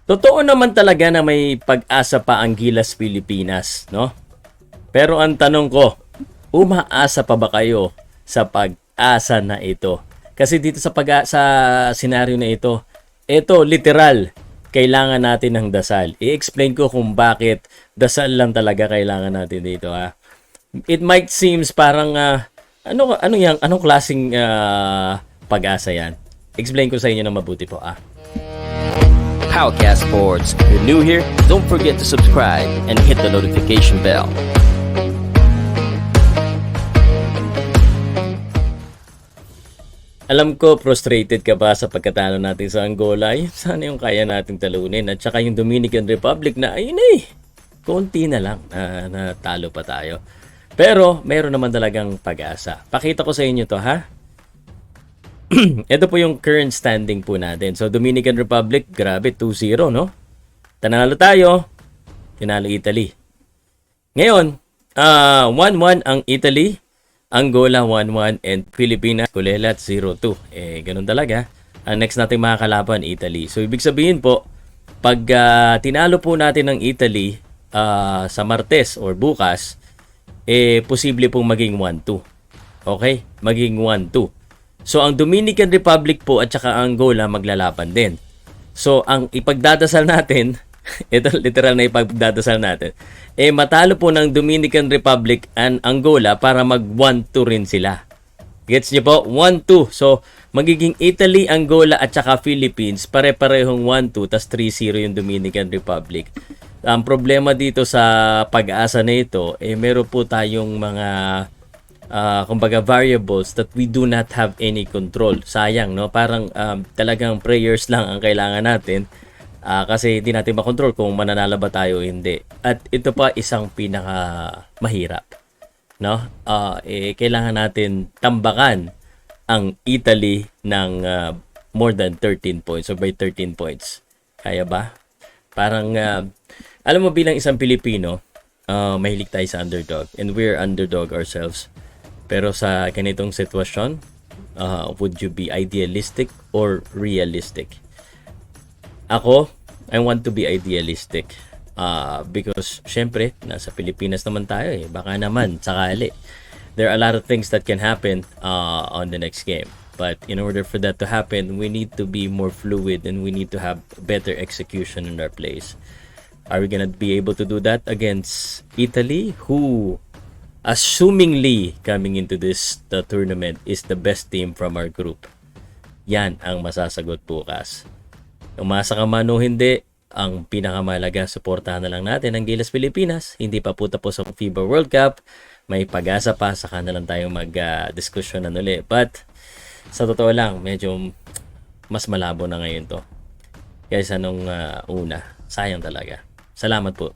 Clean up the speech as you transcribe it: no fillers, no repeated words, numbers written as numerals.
Totoo naman talaga na may pag-asa pa ang Gilas Pilipinas, no? Pero ang tanong ko, umaasa pa ba kayo sa pag-asa na ito? Kasi dito sa senaryo na ito literal, kailangan natin ng dasal. I-explain ko kung bakit dasal lang talaga kailangan natin dito, ha. It might seems parang anong klaseng pag-asa 'yan? Explain ko sa inyo ng mabuti po, ah. Powercast Sports. If you're new here, don't forget to subscribe and hit the notification bell. Alam ko, frustrated ka ba sa pagkatalo natin sa Angola? Yun sana yung kaya nating talunin. At saka yung Dominican Republic na, ayun konti na lang na natalo pa tayo. Pero, meron naman talagang pag-asa. Pakita ko sa inyo to, ha? Ito po yung current standing po natin. So, Dominican Republic, grabe, 2-0, no? Tanalo tayo. Tinalo Italy. Ngayon, 1-1 ang Italy. Angola 1-1 and Pilipinas Kulelat 0-2. Ganun talaga. Ang next natin makakalaban, Italy. So, ibig sabihin po, pag tinalo po natin ng Italy sa Martes or bukas, posible pong maging 1-2. Okay? Maging 1-2. So, ang Dominican Republic po at saka Angola maglalaban din. So, ang ipagdadasal natin, ito literal na ipagdadasal natin, matalo po ng Dominican Republic and Angola para mag 1-2 rin sila. Gets nyo po? 1-2. So, magiging Italy, Angola at saka Philippines, pare-parehong 1-2, tas 3-0 yung Dominican Republic. Ang problema dito sa pag-asa na ito, meron po tayong mga kumbaga variables that we do not have any control. Sayang, no? Parang talagang prayers lang ang kailangan natin kasi hindi natin makontrol kung mananalo ba tayo o hindi. At ito pa isang pinaka mahirap, no? Kailangan natin tambakan ang Italy ng more than 13 points or by 13 points. Kaya ba? Parang alam mo, bilang isang Pilipino, mahilig tayo sa underdog and we're underdog ourselves. Pero sa ganitong sitwasyon, would you be idealistic or realistic? Ako, I want to be idealistic. Because, syempre, nasa Pilipinas naman tayo eh. Baka naman, sakali. There are a lot of things that can happen on the next game. But in order for that to happen, we need to be more fluid and we need to have better execution in our plays. Are we gonna be able to do that against Italy, who assumingly coming into this tournament is the best team from our group? Yan ang masasagot bukas. Umasa ka man o hindi, ang pinakamalaga, suportahan na lang natin ang Gilas Pilipinas. Hindi pa po tapos ang FIBA World Cup. May pag-asa pa, saka na lang tayong mag-diskusyon ulit. But sa totoo lang, medyo mas malabo na ngayon to kaysa nung una. Sayang talaga. Salamat po.